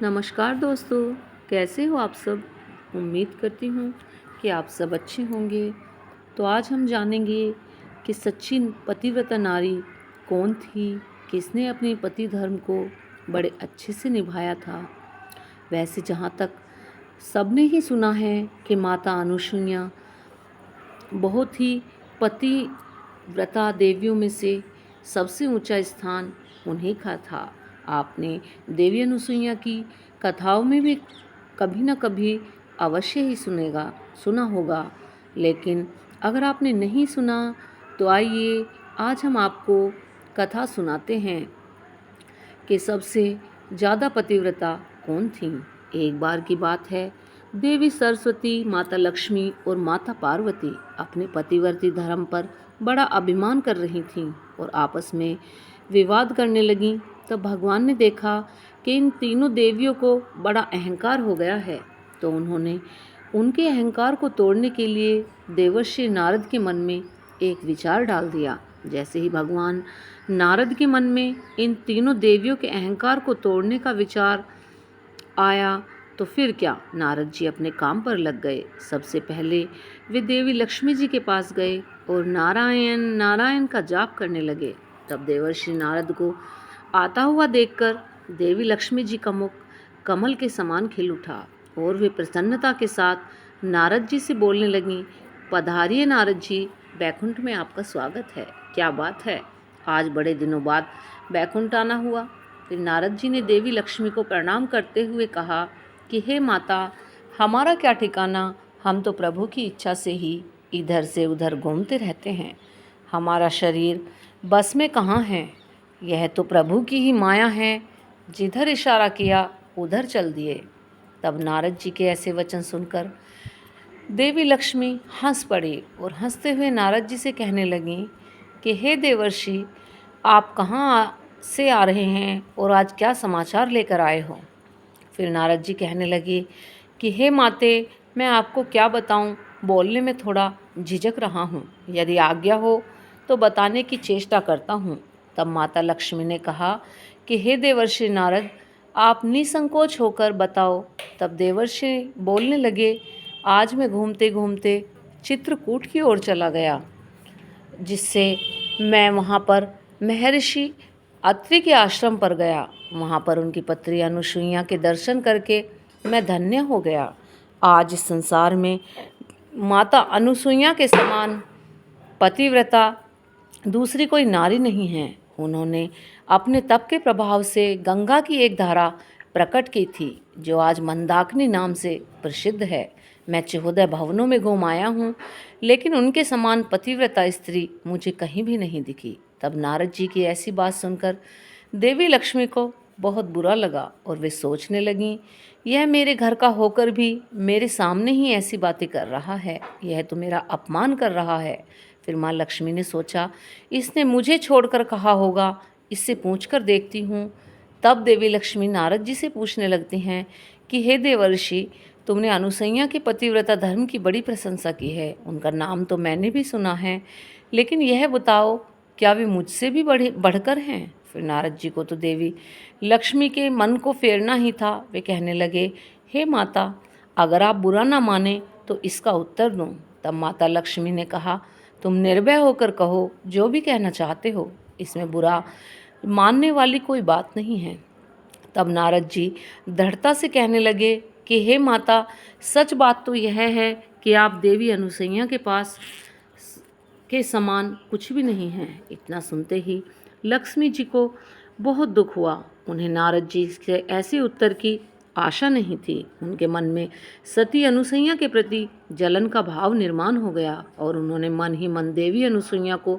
नमस्कार दोस्तों, कैसे हो आप सब। उम्मीद करती हूँ कि आप सब अच्छे होंगे। तो आज हम जानेंगे कि सच्ची पतिव्रता नारी कौन थी, किसने अपने पति धर्म को बड़े अच्छे से निभाया था। वैसे जहाँ तक सबने ही सुना है कि माता अनुसुईया बहुत ही पतिव्रता देवियों में से सबसे ऊंचा स्थान उन्हीं का था। आपने देवी अनुसुईया की कथाओं में भी कभी न कभी अवश्य ही सुना होगा। लेकिन अगर आपने नहीं सुना तो आइए आज हम आपको कथा सुनाते हैं कि सबसे ज़्यादा पतिव्रता कौन थी। एक बार की बात है, देवी सरस्वती, माता लक्ष्मी और माता पार्वती अपने पतिव्रती धर्म पर बड़ा अभिमान कर रही थीं और आपस में विवाद करने लगीं। तब भगवान ने देखा कि इन तीनों देवियों को बड़ा अहंकार हो गया है, तो उन्होंने उनके अहंकार को तोड़ने के लिए देवर्षि नारद के मन में एक विचार डाल दिया। जैसे ही भगवान नारद के मन में इन तीनों देवियों के अहंकार को तोड़ने का विचार आया तो फिर क्या, नारद जी अपने काम पर लग गए। सबसे पहले वे देवी लक्ष्मी जी के पास गए और नारायण नारायण का जाप करने लगे। तब देवर्षि नारद को आता हुआ देखकर देवी लक्ष्मी जी का मुख कमल के समान खिल उठा और वे प्रसन्नता के साथ नारद जी से बोलने लगीं, पधारिए नारद जी, बैकुंठ में आपका स्वागत है। क्या बात है, आज बड़े दिनों बाद बैकुंठ आना हुआ। फिर नारद जी ने देवी लक्ष्मी को प्रणाम करते हुए कहा कि हे माता, हमारा क्या ठिकाना, हम तो प्रभु की इच्छा से ही इधर से उधर घूमते रहते हैं। हमारा शरीर बस में कहाँ है, यह तो प्रभु की ही माया है, जिधर इशारा किया उधर चल दिए। तब नारद जी के ऐसे वचन सुनकर देवी लक्ष्मी हंस पड़ी और हंसते हुए नारद जी से कहने लगीं कि हे देवर्षि, आप कहाँ से आ रहे हैं और आज क्या समाचार लेकर आए हो। फिर नारद जी कहने लगे कि हे माते, मैं आपको क्या बताऊं, बोलने में थोड़ा झिझक रहा हूं। यदि आज्ञा हो तो बताने की चेष्टा करता हूं। तब माता लक्ष्मी ने कहा कि हे देवर्षि नारद, आप निसंकोच होकर बताओ। तब देवर्षि बोलने लगे, आज मैं घूमते घूमते चित्रकूट की ओर चला गया, जिससे मैं वहाँ पर महर्षि अत्रि के आश्रम पर गया। वहाँ पर उनकी पत्री अनुसुईया के दर्शन करके मैं धन्य हो गया। आज इस संसार में माता अनुसुईया के समान पतिव्रता दूसरी कोई नारी नहीं है। उन्होंने अपने तप के प्रभाव से गंगा की एक धारा प्रकट की थी, जो आज मंदाकिनी नाम से प्रसिद्ध है। मैं 14 भवनों में घूम आया हूँ, लेकिन उनके समान पतिव्रता स्त्री मुझे कहीं भी नहीं दिखी। तब नारद जी की ऐसी बात सुनकर देवी लक्ष्मी को बहुत बुरा लगा और वे सोचने लगीं, यह मेरे घर का होकर भी मेरे सामने ही ऐसी बातें कर रहा है, यह तो मेरा अपमान कर रहा है। फिर माँ लक्ष्मी ने सोचा, इसने मुझे छोड़कर कहा होगा, इससे पूछकर देखती हूँ। तब देवी लक्ष्मी नारद जी से पूछने लगती हैं कि हे देवर्षि, तुमने अनुसुईया के पतिव्रता धर्म की बड़ी प्रशंसा की है, उनका नाम तो मैंने भी सुना है, लेकिन यह बताओ, क्या वे मुझसे भी बढ़कर हैं। फिर नारद जी को तो देवी लक्ष्मी के मन को फेरना ही था। वे कहने लगे, हे माता, अगर आप बुरा ना माने तो इसका उत्तर दूं। तब माता लक्ष्मी ने कहा, तुम निर्भय होकर कहो, जो भी कहना चाहते हो, इसमें बुरा मानने वाली कोई बात नहीं है। तब नारद जी दृढ़ता से कहने लगे कि हे माता, सच बात तो यह है कि आप देवी अनुसुईया के पास के समान कुछ भी नहीं है। इतना सुनते ही लक्ष्मी जी को बहुत दुख हुआ। उन्हें नारद जी से ऐसे उत्तर की आशा नहीं थी। उनके मन में सती अनुसुईया के प्रति जलन का भाव निर्माण हो गया और उन्होंने मन ही मन देवी अनुसुईया को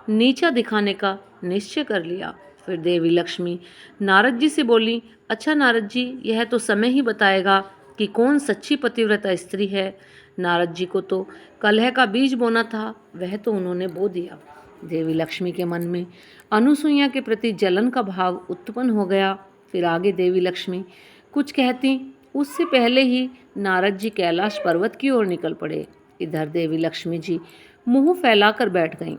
नीचा दिखाने का निश्चय कर लिया। फिर देवी लक्ष्मी नारद जी से बोली, अच्छा नारद जी, यह तो समय ही बताएगा कि कौन सच्ची पतिव्रता स्त्री है। नारद जी को तो कलह का बीज बोना था, वह तो उन्होंने बो दिया। देवी लक्ष्मी के मन में अनुसुईया के प्रति जलन का भाव उत्पन्न हो गया। फिर आगे देवी लक्ष्मी कुछ कहती उससे पहले ही नारद जी कैलाश पर्वत की ओर निकल पड़े। इधर देवी लक्ष्मी जी मुंह फैलाकर बैठ गईं।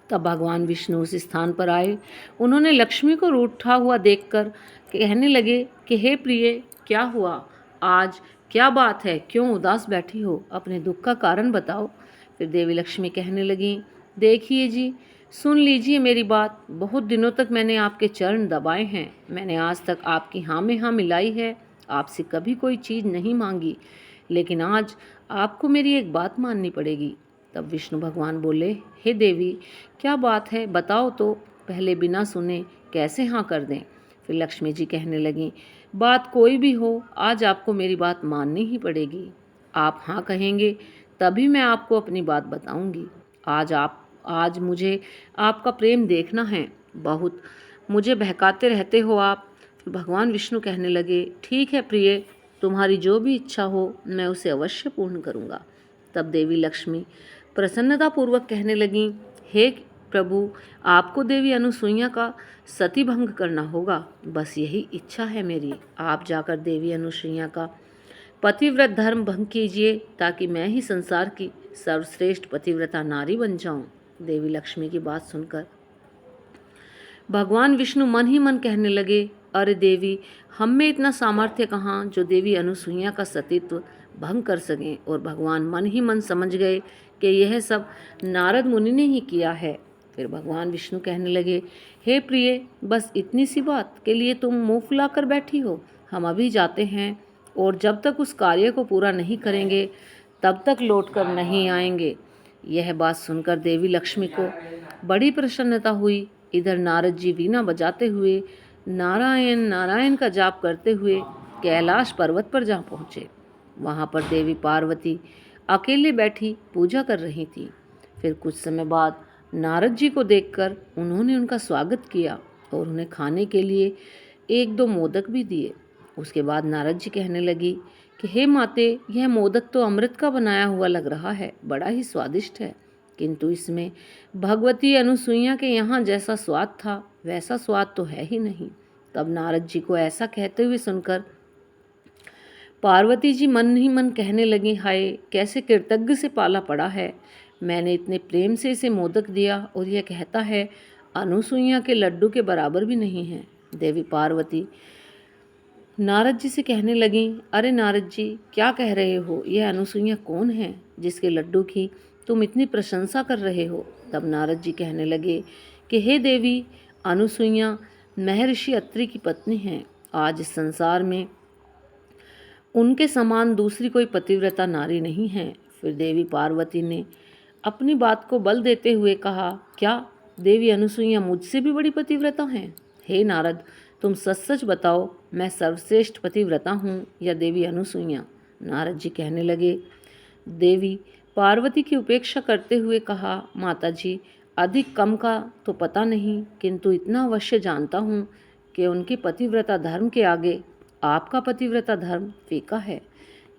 तब भगवान विष्णु उस स्थान पर आए। उन्होंने लक्ष्मी को रूठा हुआ देखकर कहने लगे कि हे प्रिय, क्या हुआ आज, क्या बात है, क्यों उदास बैठी हो, अपने दुख का कारण बताओ। फिर देवी लक्ष्मी कहने लगी, देखिए जी, सुन लीजिए मेरी बात। बहुत दिनों तक मैंने आपके चरण दबाए हैं, मैंने आज तक आपकी हाँ में हाँ मिलाई है, आपसे कभी कोई चीज़ नहीं मांगी, लेकिन आज आपको मेरी एक बात माननी पड़ेगी। तब विष्णु भगवान बोले, हे देवी, क्या बात है, बताओ तो, पहले बिना सुने कैसे हाँ कर दें। फिर लक्ष्मी जी कहने लगीं, बात कोई भी हो, आज आपको मेरी बात माननी ही पड़ेगी। आप हाँ कहेंगे तभी मैं आपको अपनी बात बताऊंगी। आज मुझे आपका प्रेम देखना है, बहुत मुझे बहकाते रहते हो आप। फिर भगवान विष्णु कहने लगे, ठीक है प्रिय, तुम्हारी जो भी इच्छा हो मैं उसे अवश्य पूर्ण करूँगा। तब देवी लक्ष्मी प्रसन्नतापूर्वक कहने लगीं, हे प्रभु, आपको देवी अनुसुईया का सती भंग करना होगा, बस यही इच्छा है मेरी। आप जाकर देवी अनुसुईया का पतिव्रत धर्म भंग कीजिए, ताकि मैं ही संसार की सर्वश्रेष्ठ पतिव्रता नारी बन जाऊं। देवी लक्ष्मी की बात सुनकर भगवान विष्णु मन ही मन कहने लगे, अरे देवी, हम में इतना सामर्थ्य कहाँ जो देवी अनुसुईया का सतीत्व भंग कर सकें। और भगवान मन ही मन समझ गए कि यह सब नारद मुनि ने ही किया है। फिर भगवान विष्णु कहने लगे, हे प्रिय, बस इतनी सी बात के लिए तुम मुँह फुलाकर बैठी हो। हम अभी जाते हैं, और जब तक उस कार्य को पूरा नहीं करेंगे तब तक लौट कर नहीं आएंगे। यह बात सुनकर देवी लक्ष्मी को बड़ी प्रसन्नता हुई। इधर नारद जी वीणा बजाते हुए नारायण नारायण का जाप करते हुए कैलाश पर्वत पर जा पहुँचे। वहाँ पर देवी पार्वती अकेले बैठी पूजा कर रही थी। फिर कुछ समय बाद नारद जी को देखकर उन्होंने उनका स्वागत किया और उन्हें खाने के लिए 1-2 मोदक भी दिए। उसके बाद नारद जी कहने लगी कि हे माते, यह मोदक तो अमृत का बनाया हुआ लग रहा है, बड़ा ही स्वादिष्ट है, किंतु इसमें भगवती अनुसुईया के यहाँ जैसा स्वाद था वैसा स्वाद तो है ही नहीं। तब नारद जी को ऐसा कहते हुए सुनकर पार्वती जी मन ही मन कहने लगी, हाय, कैसे कृतज्ञ से पाला पड़ा है। मैंने इतने प्रेम से इसे मोदक दिया और यह कहता है अनुसुईया के लड्डू के बराबर भी नहीं है। देवी पार्वती नारद जी से कहने लगी, अरे नारद जी, क्या कह रहे हो, यह अनुसुईया कौन है जिसके लड्डू की तुम इतनी प्रशंसा कर रहे हो। तब नारद जी कहने लगे कि हे देवी, अनुसुईया महर्षि अत्रि की पत्नी हैं। आज इस संसार में उनके समान दूसरी कोई पतिव्रता नारी नहीं है। फिर देवी पार्वती ने अपनी बात को बल देते हुए कहा, क्या देवी अनुसुईया मुझसे भी बड़ी पतिव्रता हैं? हे नारद, तुम सच सच बताओ, मैं सर्वश्रेष्ठ पतिव्रता हूँ या देवी अनुसुईया? नारद जी कहने लगे। देवी पार्वती की उपेक्षा करते हुए कहा, माता जी, अधिक कम का तो पता नहीं, किंतु इतना अवश्य जानता हूँ कि उनके पतिव्रता धर्म के आगे आपका पतिव्रता धर्म फीका है।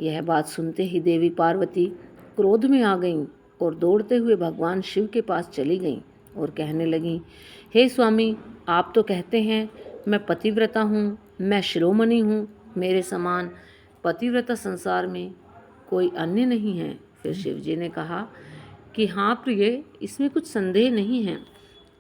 यह बात सुनते ही देवी पार्वती क्रोध में आ गईं और दौड़ते हुए भगवान शिव के पास चली गईं और कहने लगीं, हे स्वामी, आप तो कहते हैं मैं पतिव्रता हूँ, मैं शिरोमणि हूँ, मेरे समान पतिव्रता संसार में कोई अन्य नहीं है। फिर शिव जी ने कहा कि हाँ प्रिय, इसमें कुछ संदेह नहीं है,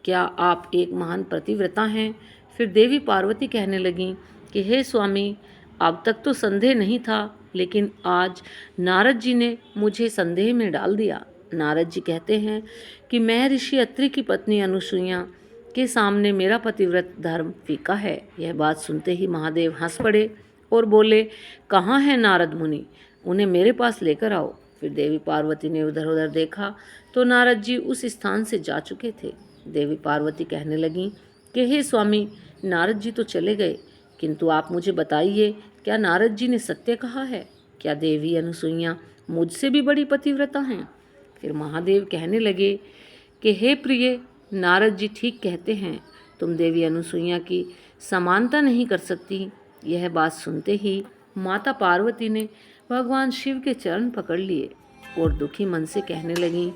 क्या आप एक महान पतिव्रता हैं? फिर देवी पार्वती कहने लगीं कि हे स्वामी, अब तक तो संदेह नहीं था, लेकिन आज नारद जी ने मुझे संदेह में डाल दिया। नारद जी कहते हैं कि मैं ऋषि अत्रि की पत्नी अनुसुईया के सामने मेरा पतिव्रत धर्म फीका है। यह बात सुनते ही महादेव हंस पड़े और बोले, कहाँ है नारद मुनि, उन्हें मेरे पास लेकर आओ। फिर देवी पार्वती ने उधर उधर देखा तो नारद जी उस स्थान से जा चुके थे। देवी पार्वती कहने लगीं कि हे स्वामी, नारद जी तो चले गए, किंतु आप मुझे बताइए, क्या नारद जी ने सत्य कहा है? क्या देवी अनुसुईया मुझसे भी बड़ी पतिव्रता हैं? फिर महादेव कहने लगे कि हे प्रिय, नारद जी ठीक कहते हैं, तुम देवी अनुसुईया की समानता नहीं कर सकती। यह बात सुनते ही माता पार्वती ने भगवान शिव के चरण पकड़ लिए और दुखी मन से कहने लगीं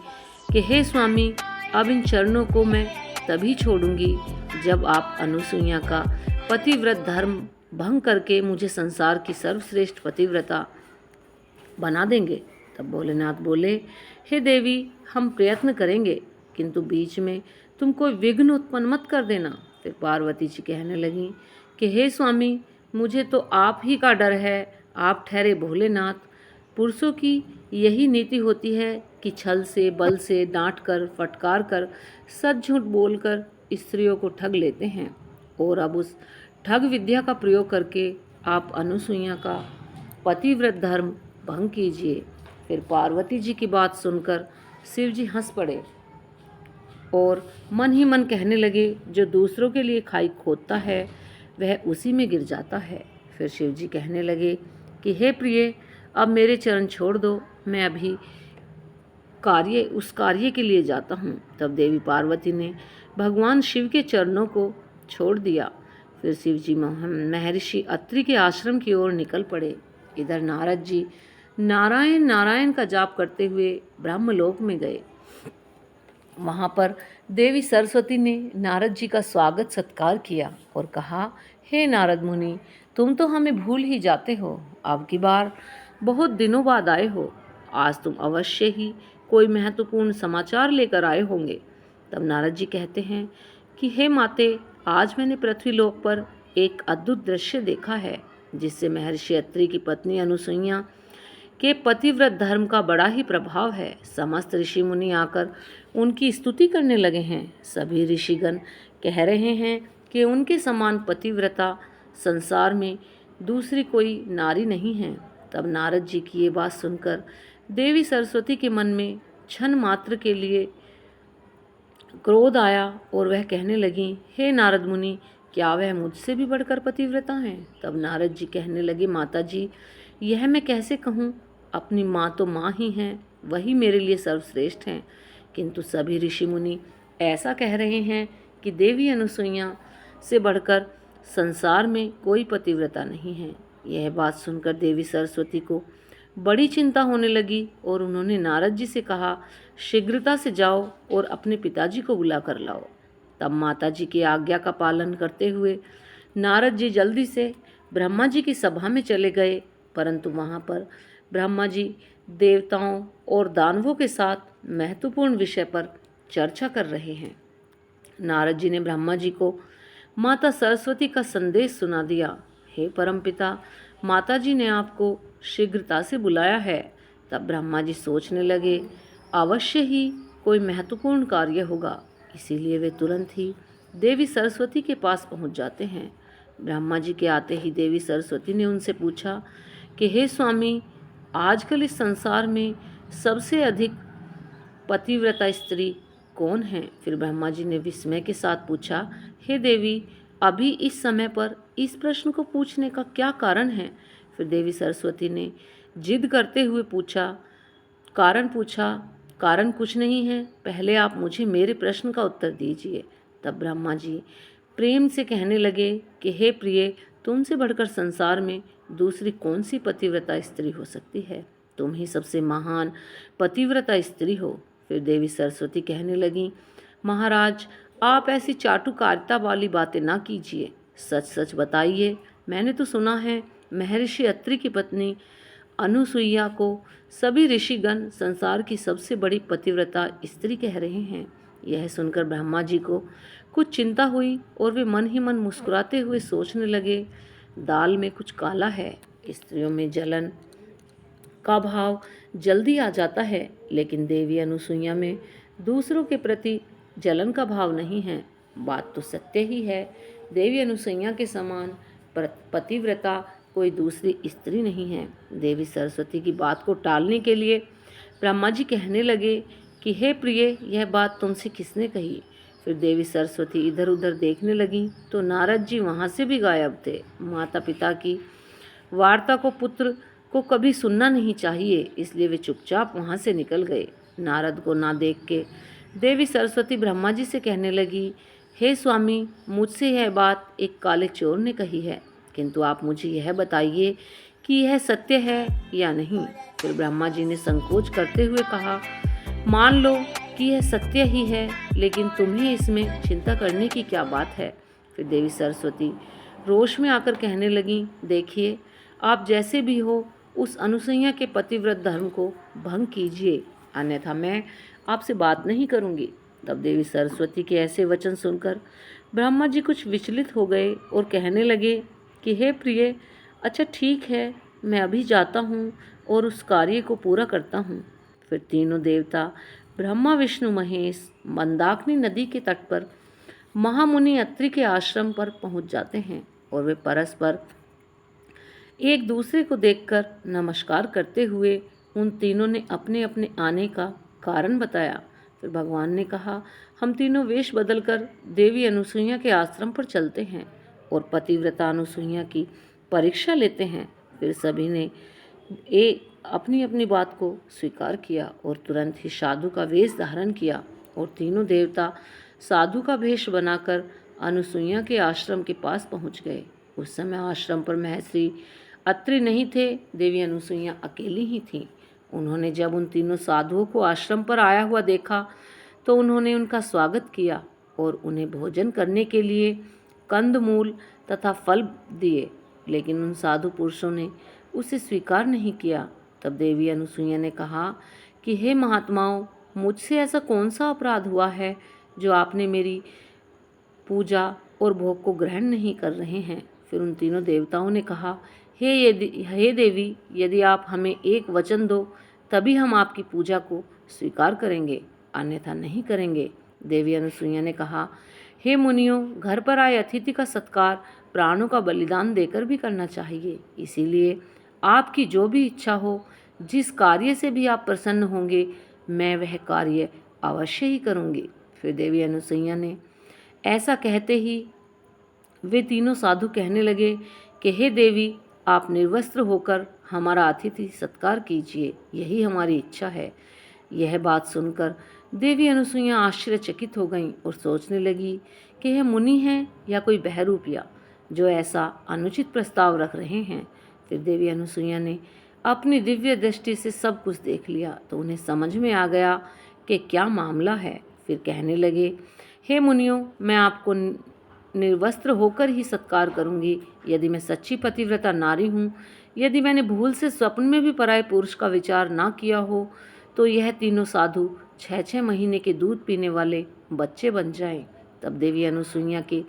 कि हे स्वामी, अब इन चरणों को मैं तभी छोड़ूंगी जब आप अनुसुईया का पतिव्रत धर्म भंग करके मुझे संसार की सर्वश्रेष्ठ पतिव्रता बना देंगे। तब भोलेनाथ बोले, हे देवी, हम प्रयत्न करेंगे, किंतु बीच में तुम कोई विघ्न उत्पन्न मत कर देना। फिर पार्वती जी कहने लगीं कि हे स्वामी, मुझे तो आप ही का डर है, आप ठहरे भोलेनाथ। पुरुषों की यही नीति होती है कि छल से, बल से, डांट कर, फटकार कर, सच झूठ बोलकर स्त्रियों को ठग लेते हैं। और अब उस ठग विद्या का प्रयोग करके आप अनुसुईया का पतिव्रत धर्म भंग कीजिए। फिर पार्वती जी की बात सुनकर शिव जी हंस पड़े और मन ही मन कहने लगे, जो दूसरों के लिए खाई खोदता है वह उसी में गिर जाता है। फिर शिव जी कहने लगे कि हे प्रिय, अब मेरे चरण छोड़ दो, मैं अभी उस कार्य के लिए जाता हूँ। तब देवी पार्वती ने भगवान शिव के चरणों को छोड़ दिया। फिर शिव जी महर्षि अत्रि के आश्रम की ओर निकल पड़े। इधर नारद जी नारायण नारायण का जाप करते हुए ब्रह्मलोक में गए। वहाँ पर देवी सरस्वती ने नारद जी का स्वागत सत्कार किया और कहा, हे नारद मुनि, तुम तो हमें भूल ही जाते हो। अब की बार बहुत दिनों बाद आए हो। आज तुम अवश्य ही कोई महत्वपूर्ण समाचार लेकर आए होंगे। तब नारद जी कहते हैं कि हे माते, आज मैंने पृथ्वीलोक पर एक अद्भुत दृश्य देखा है, जिससे महर्षि अत्रि की पत्नी अनुसुईया के पतिव्रत धर्म का बड़ा ही प्रभाव है। समस्त ऋषि मुनि आकर उनकी स्तुति करने लगे हैं। सभी ऋषिगण कह रहे हैं कि उनके समान पतिव्रता संसार में दूसरी कोई नारी नहीं है। तब नारद जी की ये बात सुनकर देवी सरस्वती के मन में क्षण मात्र के लिए क्रोध आया और वह कहने लगी, हे नारद मुनि, क्या वह मुझसे भी बढ़कर पतिव्रता हैं? तब नारद जी कहने लगे, माता जी, यह मैं कैसे कहूँ? अपनी माँ तो माँ ही हैं, वही मेरे लिए सर्वश्रेष्ठ हैं। किंतु सभी ऋषि मुनि ऐसा कह रहे हैं कि देवी अनुसुईया से बढ़कर संसार में कोई पतिव्रता नहीं है। यह बात सुनकर देवी सरस्वती को बड़ी चिंता होने लगी और उन्होंने नारद जी से कहा, शीघ्रता से जाओ और अपने पिताजी को बुला कर लाओ। तब माता जी की आज्ञा का पालन करते हुए नारद जी जल्दी से ब्रह्मा जी की सभा में चले गए। परंतु वहाँ पर ब्रह्मा जी देवताओं और दानवों के साथ महत्वपूर्ण विषय पर चर्चा कर रहे हैं। नारद जी ने ब्रह्मा जी को माता सरस्वती का संदेश सुना दिया। हे परमपिता, माता जी ने आपको शीघ्रता से बुलाया है। तब ब्रह्मा जी सोचने लगे, अवश्य ही कोई महत्वपूर्ण कार्य होगा। इसीलिए वे तुरंत ही देवी सरस्वती के पास पहुंच जाते हैं। ब्रह्मा जी के आते ही देवी सरस्वती ने उनसे पूछा कि हे स्वामी, आजकल इस संसार में सबसे अधिक पतिव्रता स्त्री कौन है? फिर ब्रह्मा जी ने विस्मय के साथ पूछा, हे देवी, अभी इस समय पर इस प्रश्न को पूछने का क्या कारण है? फिर देवी सरस्वती ने जिद करते हुए पूछा, कारण कुछ नहीं है, पहले आप मुझे मेरे प्रश्न का उत्तर दीजिए। तब ब्रह्मा जी प्रेम से कहने लगे कि हे प्रिय, तुमसे बढ़कर संसार में दूसरी कौन सी पतिव्रता स्त्री हो सकती है? तुम ही सबसे महान पतिव्रता स्त्री हो। फिर देवी सरस्वती कहने लगी, महाराज, आप ऐसी चाटुकारिता वाली बातें ना कीजिए, सच सच बताइए। मैंने तो सुना है महर्षि अत्रि की पत्नी अनुसुईया को सभी ऋषिगण संसार की सबसे बड़ी पतिव्रता स्त्री कह रहे हैं। यह सुनकर ब्रह्मा जी को कुछ चिंता हुई और वे मन ही मन मुस्कुराते हुए सोचने लगे, दाल में कुछ काला है। स्त्रियों में जलन का भाव जल्दी आ जाता है, लेकिन देवी अनुसुईया में दूसरों के प्रति जलन का भाव नहीं है। बात तो सत्य ही है, देवी अनुसुईया के समान पतिव्रता कोई दूसरी स्त्री नहीं है। देवी सरस्वती की बात को टालने के लिए ब्रह्मा जी कहने लगे कि हे प्रिय, यह बात तुमसे किसने कही? फिर देवी सरस्वती इधर उधर देखने लगी तो नारद जी वहाँ से भी गायब थे। माता पिता की वार्ता को पुत्र को कभी सुनना नहीं चाहिए, इसलिए वे चुपचाप वहाँ से निकल गए। नारद को ना देख के देवी सरस्वती ब्रह्मा जी से कहने लगी, हे स्वामी, मुझसे यह बात एक काले चोर ने कही है, किंतु आप मुझे यह बताइए कि यह सत्य है या नहीं। फिर ब्रह्मा जी ने संकोच करते हुए कहा, मान लो कि यह सत्य ही है, लेकिन तुम्हें इसमें चिंता करने की क्या बात है? फिर देवी सरस्वती रोष में आकर कहने लगी, देखिए, आप जैसे भी हो उस अनुसुईया के पतिव्रत धर्म को भंग कीजिए, अन्यथा मैं आपसे बात नहीं करूंगी। तब देवी सरस्वती के ऐसे वचन सुनकर ब्रह्मा जी कुछ विचलित हो गए और कहने लगे कि हे प्रिय, अच्छा ठीक है, मैं अभी जाता हूँ और उस कार्य को पूरा करता हूँ। फिर तीनों देवता ब्रह्मा विष्णु महेश मंदाकिनी नदी के तट पर महामुनि अत्रि के आश्रम पर पहुँच जाते हैं और वे परस्पर एक दूसरे को देखकर नमस्कार करते हुए उन तीनों ने अपने अपने आने का कारण बताया। फिर भगवान ने कहा, हम तीनों वेश बदलकर देवी अनुसुईया के आश्रम पर चलते हैं और पतिव्रता अनुसुईया की परीक्षा लेते हैं। फिर सभी ने अपनी अपनी बात को स्वीकार किया और तुरंत ही साधु का वेश धारण किया और तीनों देवता साधु का वेश बनाकर अनुसुईया के आश्रम के पास पहुंच गए। उस समय आश्रम पर महर्षि अत्रि नहीं थे, देवी अनुसुईया अकेली ही थीं। उन्होंने जब उन तीनों साधुओं को आश्रम पर आया हुआ देखा तो उन्होंने उनका स्वागत किया और उन्हें भोजन करने के लिए कंदमूल तथा फल दिए, लेकिन उन साधु पुरुषों ने उसे स्वीकार नहीं किया। तब देवी अनुसुईया ने कहा कि हे महात्माओं, मुझसे ऐसा कौन सा अपराध हुआ है जो आपने मेरी पूजा और भोग को ग्रहण नहीं कर रहे हैं। फिर उन तीनों देवताओं ने कहा, हे देवी, यदि आप हमें एक वचन दो तभी हम आपकी पूजा को स्वीकार करेंगे, अन्यथा नहीं करेंगे। देवी अनुसुईया ने कहा, हे मुनियों, घर पर आए अतिथि का सत्कार प्राणों का बलिदान देकर भी करना चाहिए। इसीलिए आपकी जो भी इच्छा हो, जिस कार्य से भी आप प्रसन्न होंगे, मैं वह कार्य अवश्य ही करूँगी। फिर देवी अनुसुईया ने ऐसा कहते ही वे तीनों साधु कहने लगे कि हे देवी, आप निर्वस्त्र होकर हमारा अतिथि सत्कार कीजिए, यही हमारी इच्छा है। यह बात सुनकर देवी अनुसुईया आश्चर्यचकित हो गईं और सोचने लगी कि यह मुनि हैं या कोई बहरूपिया जो ऐसा अनुचित प्रस्ताव रख रहे हैं। फिर देवी अनुसुईया ने अपनी दिव्य दृष्टि से सब कुछ देख लिया तो उन्हें समझ में आ गया कि क्या मामला है। फिर कहने लगे, हे मुनियों, मैं आपको निर्वस्त्र होकर ही सत्कार करूंगी। यदि मैं सच्ची पतिव्रता नारी हूँ, यदि मैंने भूल से स्वप्न में भी पराये पुरुष का विचार ना किया हो, तो यह तीनों साधु 6-6 महीने के दूध पीने वाले बच्चे बन जाएं। तब देवी अनुसुईया के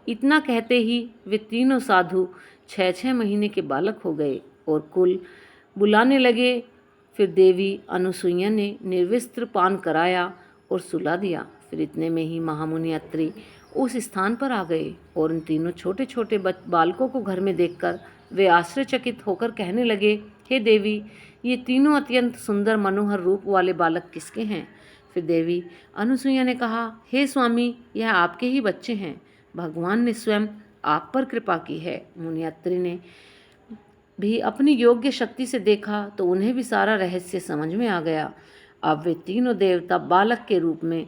इतना कहते ही वे तीनों साधु 6-6 महीने के बालक हो गए और कुल बुलाने लगे। फिर देवी अनुसुईया ने निर्वस्त्र पान कराया और सुला दिया। फिर इतने में ही महामुनि अत्रि उस स्थान पर आ गए और उन तीनों छोटे छोटे बालकों को घर में देखकर वे आश्चर्यचकित होकर कहने लगे, हे देवी, ये तीनों अत्यंत सुंदर मनोहर रूप वाले बालक किसके हैं? फिर देवी अनुसुईया ने कहा, हे स्वामी, यह आपके ही बच्चे हैं। भगवान ने स्वयं आप पर कृपा की है। मुनि अत्रि ने भी अपनी योग्य शक्ति से देखा तो उन्हें भी सारा रहस्य समझ में आ गया। अब वे तीनों देवता बालक के रूप में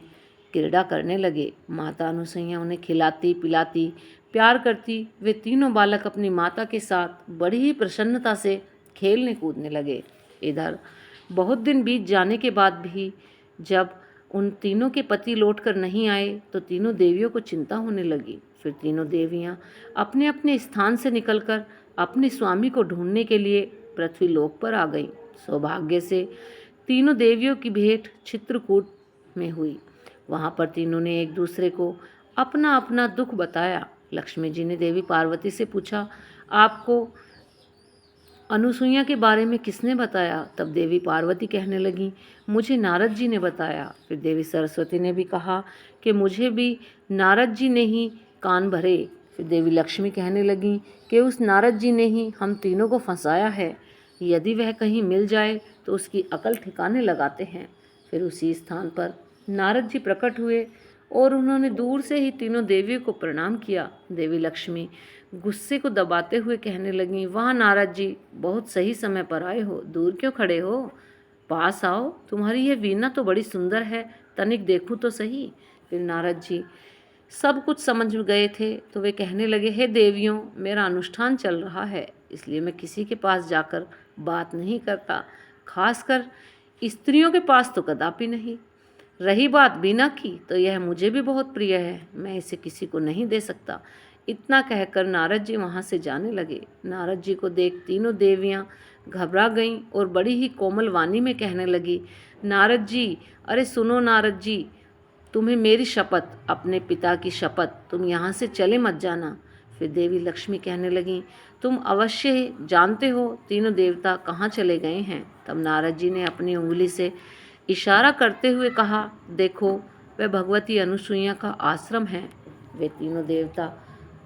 क्रीड़ा करने लगे। माता अनुसुईया उन्हें खिलाती पिलाती प्यार करती। वे तीनों बालक अपनी माता के साथ बड़ी ही प्रसन्नता से खेलने कूदने लगे। इधर बहुत दिन बीत जाने के बाद भी जब उन तीनों के पति लौटकर नहीं आए तो तीनों देवियों को चिंता होने लगी। फिर तीनों देवियां अपने अपने स्थान से निकलकर अपने स्वामी को ढूंढने के लिए पृथ्वी लोक पर आ गईं। सौभाग्य से तीनों देवियों की भेंट चित्रकूट में हुई। वहाँ पर तीनों ने एक दूसरे को अपना अपना दुख बताया। लक्ष्मी जी ने देवी पार्वती से पूछा, आपको अनुसुईया के बारे में किसने बताया? तब देवी पार्वती कहने लगी, मुझे नारद जी ने बताया। फिर देवी सरस्वती ने भी कहा कि मुझे भी नारद जी ने ही कान भरे। फिर देवी लक्ष्मी कहने लगी कि उस नारद जी ने ही हम तीनों को फंसाया है। यदि वह कहीं मिल जाए तो उसकी अकल ठिकाने लगाते हैं। फिर उसी स्थान पर नारद जी प्रकट हुए और उन्होंने दूर से ही तीनों देवियों को प्रणाम किया। देवी लक्ष्मी गुस्से को दबाते हुए कहने लगी, वाह नारद जी, बहुत सही समय पर आए हो, दूर क्यों खड़े हो, पास आओ, तुम्हारी यह वीणा तो बड़ी सुंदर है, तनिक देखूं तो सही। फिर नारद जी सब कुछ समझ गए थे तो वे कहने लगे, हे देवियों, मेरा अनुष्ठान चल रहा है, इसलिए मैं किसी के पास जाकर बात नहीं करता, खासकर स्त्रियों के पास तो कदापि नहीं। रही बात वीणा की तो यह मुझे भी बहुत प्रिय है, मैं इसे किसी को नहीं दे सकता। इतना कहकर नारद जी वहाँ से जाने लगे। नारद जी को देख तीनों देवियाँ घबरा गईं और बड़ी ही कोमल वाणी में कहने लगी, नारद जी, अरे सुनो नारद जी, तुम्हें मेरी शपथ, अपने पिता की शपथ, तुम यहाँ से चले मत जाना। फिर देवी लक्ष्मी कहने लगीं, तुम अवश्य ही जानते हो तीनों देवता कहाँ चले गए हैं। तब नारद जी ने अपनी उंगली से इशारा करते हुए कहा, देखो वह भगवती अनुसुईया का आश्रम है। वे तीनों देवता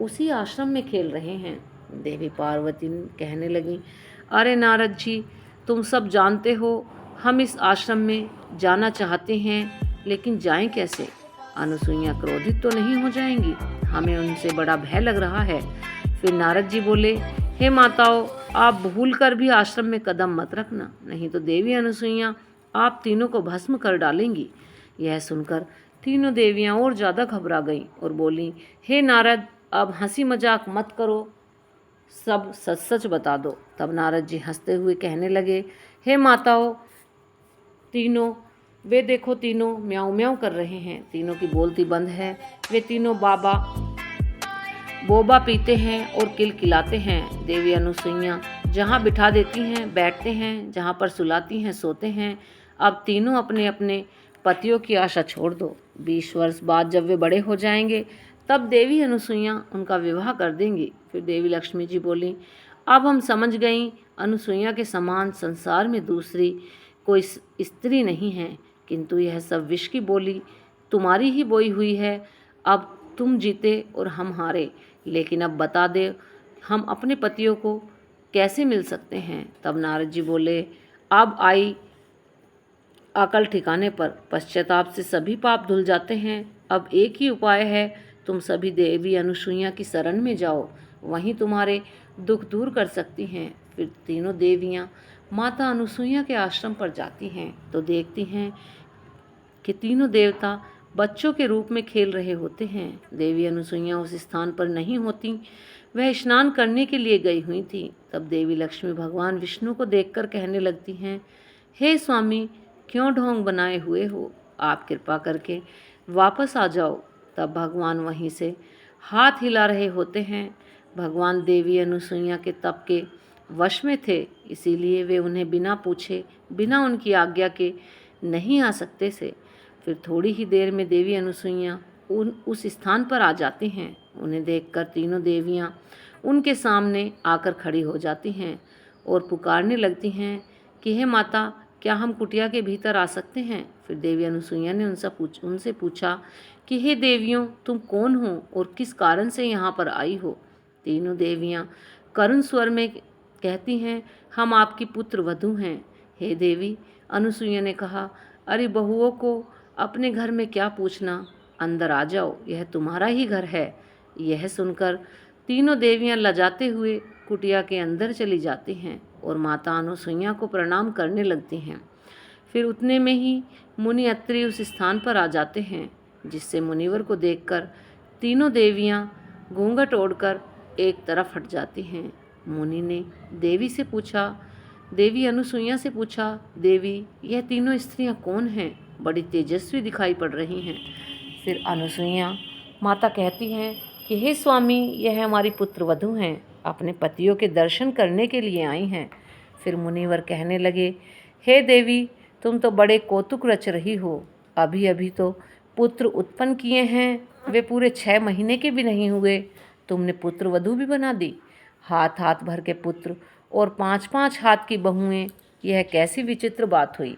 उसी आश्रम में खेल रहे हैं। देवी पार्वती कहने लगी, अरे नारद जी, तुम सब जानते हो हम इस आश्रम में जाना चाहते हैं, लेकिन जाएं कैसे? अनुसुईया क्रोधित तो नहीं हो जाएंगी? हमें उनसे बड़ा भय लग रहा है। फिर नारद जी बोले, हे माताओं, आप भूल कर भी आश्रम में कदम मत रखना, नहीं तो देवी अनुसुईया आप तीनों को भस्म कर डालेंगी। यह सुनकर तीनों देवियां और ज़्यादा घबरा गईं और बोलीं, हे नारद, अब हंसी मजाक मत करो, सब सच सच बता दो। तब नारद जी हंसते हुए कहने लगे, हे माताओं तीनों, वे देखो तीनों म्याऊं म्याऊं कर रहे हैं, तीनों की बोलती बंद है। वे तीनों बोबा पीते हैं और किलकिलाते हैं। देवी अनुसुईया जहाँ बिठा देती हैं बैठते हैं, जहाँ पर सुलाती हैं सोते हैं। अब तीनों अपने अपने पतियों की आशा छोड़ दो। 20 वर्ष बाद जब वे बड़े हो जाएंगे तब देवी अनुसुईया उनका विवाह कर देंगी। फिर देवी लक्ष्मी जी बोली, अब हम समझ गईं अनुसुईया के समान संसार में दूसरी कोई स्त्री नहीं है, किंतु यह सब विष की बोली तुम्हारी ही बोई हुई है। अब तुम जीते और हम हारे, लेकिन अब बता दे हम अपने पतियों को कैसे मिल सकते हैं। तब नारद जी बोले, अब आई अकल ठिकाने पर, पश्चाताप से सभी पाप धुल जाते हैं। अब एक ही उपाय है, तुम सभी देवी अनुसुईया की शरण में जाओ, वहीं तुम्हारे दुख दूर कर सकती हैं। फिर तीनों देवियां माता अनुसुईया के आश्रम पर जाती हैं तो देखती हैं कि तीनों देवता बच्चों के रूप में खेल रहे होते हैं। देवी अनुसुईया उस स्थान पर नहीं होती, वह स्नान करने के लिए गई हुई थी। तब देवी लक्ष्मी भगवान विष्णु को देखकर कहने लगती हैं, हे स्वामी, क्यों ढोंग बनाए हुए हो? आप कृपा करके वापस आ जाओ। तब भगवान वहीं से हाथ हिला रहे होते हैं। भगवान देवी अनुसुईया के तप के वश में थे, इसीलिए वे उन्हें बिना पूछे, बिना उनकी आज्ञा के नहीं आ सकते थे। फिर थोड़ी ही देर में देवी अनुसुईया उस स्थान पर आ जाती हैं। उन्हें देखकर तीनों देवियां उनके सामने आकर खड़ी हो जाती हैं और पुकारने लगती हैं कि हे माता, क्या हम कुटिया के भीतर आ सकते हैं? फिर देवी अनुसुईया ने उनसे पूछा कि हे देवियों, तुम कौन हो और किस कारण से यहाँ पर आई हो? तीनों देवियाँ करुण स्वर में कहती हैं, हम आपकी पुत्र वधू हैं। हे देवी, अनुसुईया ने कहा, अरे बहुओं को अपने घर में क्या पूछना, अंदर आ जाओ, यह तुम्हारा ही घर है। यह सुनकर तीनों देवियाँ लजाते हुए कुटिया के अंदर चली जाती हैं और माता अनुसुईया को प्रणाम करने लगती हैं। फिर उतने में ही मुनि अत्रि उस स्थान पर आ जाते हैं, जिससे मुनिवर को देखकर तीनों देवियां घूंघट ओढ़कर एक तरफ हट जाती हैं। मुनि ने देवी अनुसुईया से पूछा, देवी, यह तीनों स्त्रियां कौन हैं? बड़ी तेजस्वी दिखाई पड़ रही हैं। फिर अनुसुईया माता कहती हैं कि हे स्वामी, यह हमारी पुत्र वधू हैं, अपने पतियों के दर्शन करने के लिए आई हैं। फिर मुनिवर कहने लगे, हे देवी, तुम तो बड़े कौतुक रच रही हो। अभी अभी तो पुत्र उत्पन्न किए हैं, वे पूरे 6 महीने के भी नहीं हुए, तुमने पुत्र वधू भी बना दी। हाथ हाथ भर के पुत्र और 5-5 हाथ की बहुएं, यह कैसी विचित्र बात हुई।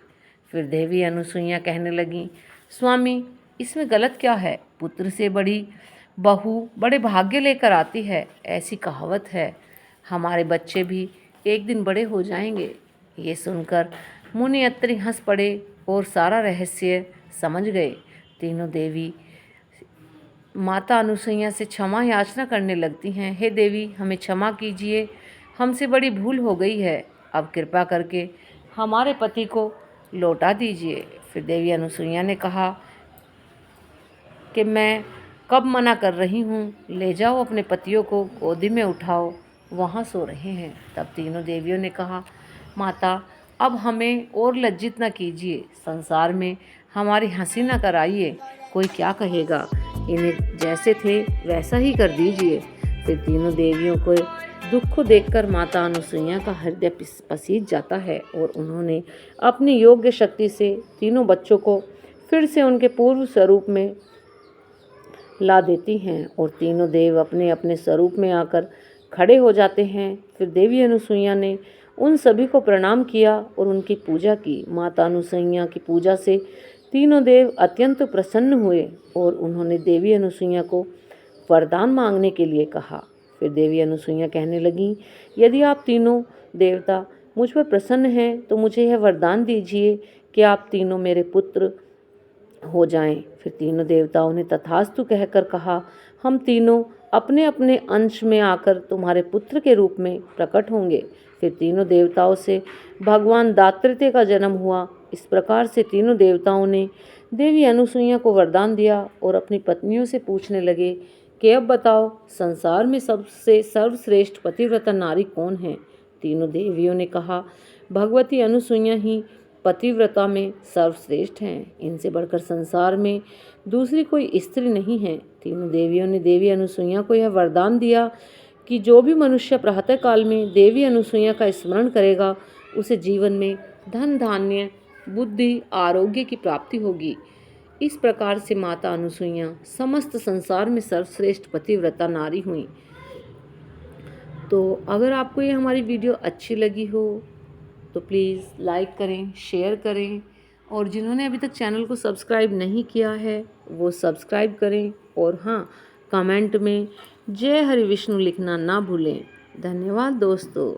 फिर देवी अनुसुईया कहने लगी, स्वामी, इसमें गलत क्या है? पुत्र से बड़ी बहू बड़े भाग्य लेकर आती है, ऐसी कहावत है। हमारे बच्चे भी एक दिन बड़े हो जाएंगे। ये सुनकर मुनि अत्रि हंस पड़े और सारा रहस्य समझ गए। तीनों देवी माता अनुसुईया से क्षमा याचना करने लगती हैं, हे देवी, हमें क्षमा कीजिए, हमसे बड़ी भूल हो गई है, अब कृपा करके हमारे पति को लौटा दीजिए। फिर देवी अनुसुईया ने कहा कि मैं कब मना कर रही हूँ, ले जाओ अपने पतियों को गोदी में उठाओ, वहाँ सो रहे हैं। तब तीनों देवियों ने कहा, माता, अब हमें और लज्जित न कीजिए, संसार में हमारी हंसी न कराइए, कोई क्या कहेगा, इन्हें जैसे थे वैसा ही कर दीजिए। फिर तीनों देवियों को दुख को देखकर माता अनुसुईया का हृदय पसीज जाता है और उन्होंने अपनी योग्य शक्ति से तीनों बच्चों को फिर से उनके पूर्व स्वरूप में ला देती हैं और तीनों देव अपने अपने स्वरूप में आकर खड़े हो जाते हैं। फिर देवी अनुसुईया ने उन सभी को प्रणाम किया और उनकी पूजा की। माता अनुसुईया की पूजा से तीनों देव अत्यंत प्रसन्न हुए और उन्होंने देवी अनुसुईया को वरदान मांगने के लिए कहा। फिर देवी अनुसुईया कहने लगीं, यदि आप तीनों देवता मुझ पर प्रसन्न हैं तो मुझे यह वरदान दीजिए कि आप तीनों मेरे पुत्र हो जाएं। फिर तीनों देवताओं ने तथास्तु कहकर कहा, हम तीनों अपने अपने अंश में आकर तुम्हारे पुत्र के रूप में प्रकट होंगे। फिर तीनों देवताओं से भगवान दात्रेय का जन्म हुआ। इस प्रकार से तीनों देवताओं ने देवी अनुसुईया को वरदान दिया और अपनी पत्नियों से पूछने लगे कि अब बताओ, संसार में सबसे सर्वश्रेष्ठ पतिव्रता नारी कौन है। तीनों देवियों ने कहा, भगवती अनुसुईया ही पतिव्रता में सर्वश्रेष्ठ हैं। इनसे बढ़कर संसार में दूसरी कोई स्त्री नहीं है। तीनों देवियों ने देवी अनुसुईया को यह वरदान दिया कि जो भी मनुष्य प्रातः काल में देवी अनुसुईया का स्मरण करेगा उसे जीवन में धन धान्य बुद्धि आरोग्य की प्राप्ति होगी। इस प्रकार से माता अनुसुईया समस्त संसार में सर्वश्रेष्ठ पतिव्रता नारी हुई। तो अगर आपको ये हमारी वीडियो अच्छी लगी हो तो प्लीज़ लाइक करें, शेयर करें और जिन्होंने अभी तक चैनल को सब्सक्राइब नहीं किया है वो सब्सक्राइब करें और हाँ, कमेंट में जय हरि विष्णु लिखना ना भूलें। धन्यवाद दोस्तों।